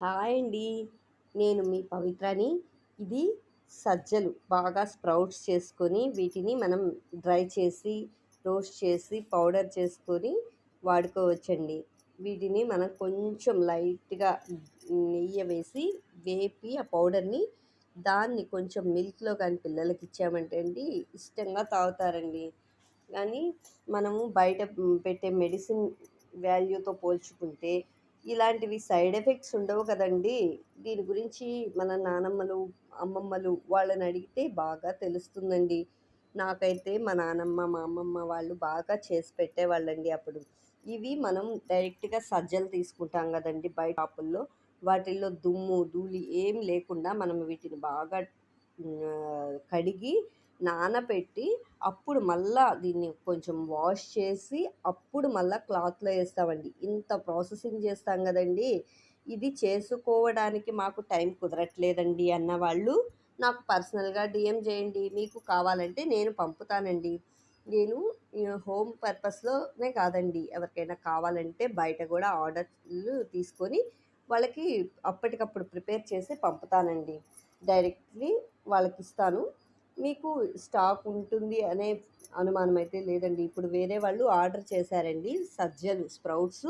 Hi అండి. నేను మీ పవిత్రని. ఇది సజ్జలు బాగా స్ప్రౌట్స్ చేసుకొని, వీటిని మనం డ్రై చేసి, రోస్ట్ చేసి, పౌడర్ చేసుకొని వాడుకోవచ్చండి. వీటిని మనం కొంచెం లైట్‌గా నెయ్యి వేసి, వేపి ఆ పౌడర్‌ని దాన్ని కొంచెం మిల్క్‌లో గాని పిల్లలకి ఇచ్చామంటే అండి, ఇష్టంగా తాగుతారండి. కానీ మనము బయట పెట్టే మెడిసిన్ వాల్యూతో పోల్చుకుంటే ఇలాంటివి సైడ్ ఎఫెక్ట్స్ ఉండవు కదండీ! దీని గురించి మన నానమ్మలు, అమ్మమ్మలు వాళ్ళని అడిగితే బాగా తెలుస్తుందండి. నాకైతే మా నానమ్మ, మా అమ్మమ్మ వాళ్ళు బాగా చేసి పెట్టేవాళ్ళండి అప్పుడు. ఇవి మనం డైరెక్ట్‌గా సజ్జలు తీసుకుంటాం గదండీ బయట షాపుల్లో. వాటిల్లో దుమ్ము, ధూళి ఏం లేకుండా మనం వీటిని బాగా కడిగి, నానబెట్టి, అప్పుడు మళ్ళా దీన్ని కొంచెం వాష్ చేసి, అప్పుడు మళ్ళా క్లాత్‌లో ఏస్తామండి. ఇంత ప్రాసెసింగ్ చేస్తాం గదండీ! ఇది చేసుకోవడానికి మాకు టైం కుదరట్లేదండి అన్నవాళ్ళు నాకు పర్సనల్‌గా డీఎం చేయండి. మీకు కావాలంటే నేను పంపుతానండి. నేను హోమ్ పర్పస్‌లోనే కాదండి. ఎవరికైనా కావాలంటే బయట గూడా ఆర్డర్‌లు తీసుకొని వాళ్ళకి అప్పటికప్పుడు ప్రిపేర్ చేసి పంపుతానండి. డైరెక్ట్‌లీ వాళ్ళకిస్తాను. మీకు స్టాక్ ఉంటుంది అనే అనుమానం అయితే లేదండి. ఇప్పుడు వేరే వాళ్ళు ఆర్డర్ చేశారండి. సజ్జలు స్ప్రౌట్స్,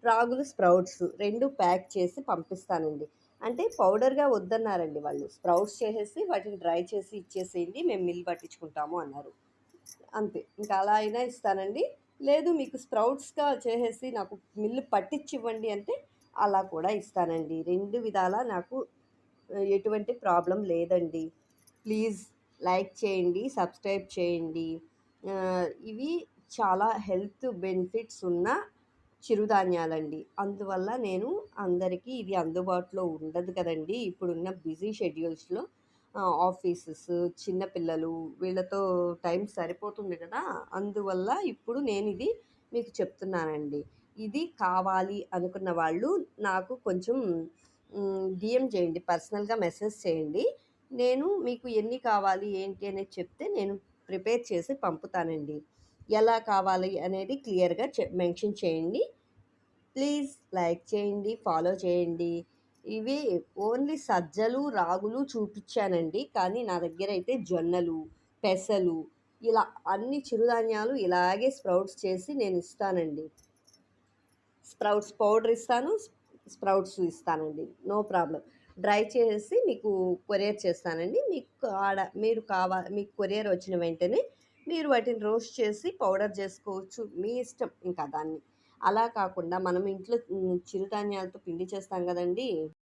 రాగులు స్ప్రౌట్స్ 2 ప్యాక్ చేసి పంపిస్తానండి. అంటే పౌడర్‌గా వద్దన్నారండి వాళ్ళు. స్ప్రౌట్స్ చేసేసి వాటిని డ్రై చేసి ఇచ్చేసేయండి. మేము మిల్ పట్టించుకుంటాము అన్నారు. అంతే. ఇంకా అలా అయినా ఇస్తానండి. లేదు మీకు స్ప్రౌట్స్‌గా చేసేసి నాకు మిల్లు పట్టించివ్వండి అంటే అలా కూడా ఇస్తానండి. 2 విధాలా నాకు ఎటువంటి ప్రాబ్లమ్ లేదండి. ప్లీజ్ లైక్ చేయండి, సబ్స్క్రైబ్ చేయండి. ఇవి చాలా హెల్త్ బెనిఫిట్స్ ఉన్న చిరుధాన్యాలండి. అందువల్ల నేను అందరికీ ఇది అందుబాటులో ఉండదు కదండీ! ఇప్పుడున్న బిజీ షెడ్యూల్స్‌లో ఆఫీసెస్, చిన్న పిల్లలు వీళ్ళతో టైం సరిపోతుంది కదా! అందువల్ల ఇప్పుడు నేనిది మీకు చెప్తున్నానండి. ఇది కావాలి అనుకున్న వాళ్ళు నాకు కొంచెం డీఎం చేయండి. పర్సనల్‌గా మెసేజ్ చేయండి. నేను మీకు ఎన్ని కావాలి, ఏంటి అనేది చెప్తే నేను ప్రిపేర్ చేసి పంపుతానండి. ఎలా కావాలి అనేది క్లియర్‌గా మెన్షన్ చేయండి. ప్లీజ్ లైక్ చేయండి, ఫాలో చేయండి. ఇవి ఓన్లీ సజ్జలు, రాగులు చూపిచ్చానండి. కానీ నా దగ్గరైతే జొన్నలు, పెసలు ఇలా అన్ని చిరుధాన్యాలు ఇలాగే స్ప్రౌట్స్ చేసి నేనిస్తానండి. స్ప్రౌట్స్ పౌడర్ ఇస్తాను. స్ప్రౌట్స్ ఇస్తానండి. No problem. డ్రై చేసేసి మీకు కొరియర్ చేస్తానండి. మీకు మీకు కొరియర్ వచ్చిన వెంటనే మీరు వాటిని రోస్ట్ చేసి పౌడర్ చేసుకోవచ్చు. మీ ఇష్టం ఇంకా దాన్ని. అలా కాకుండా మనం ఇంట్లో చిరుధాన్యాలతో పిండి చేస్తాం గదండీ!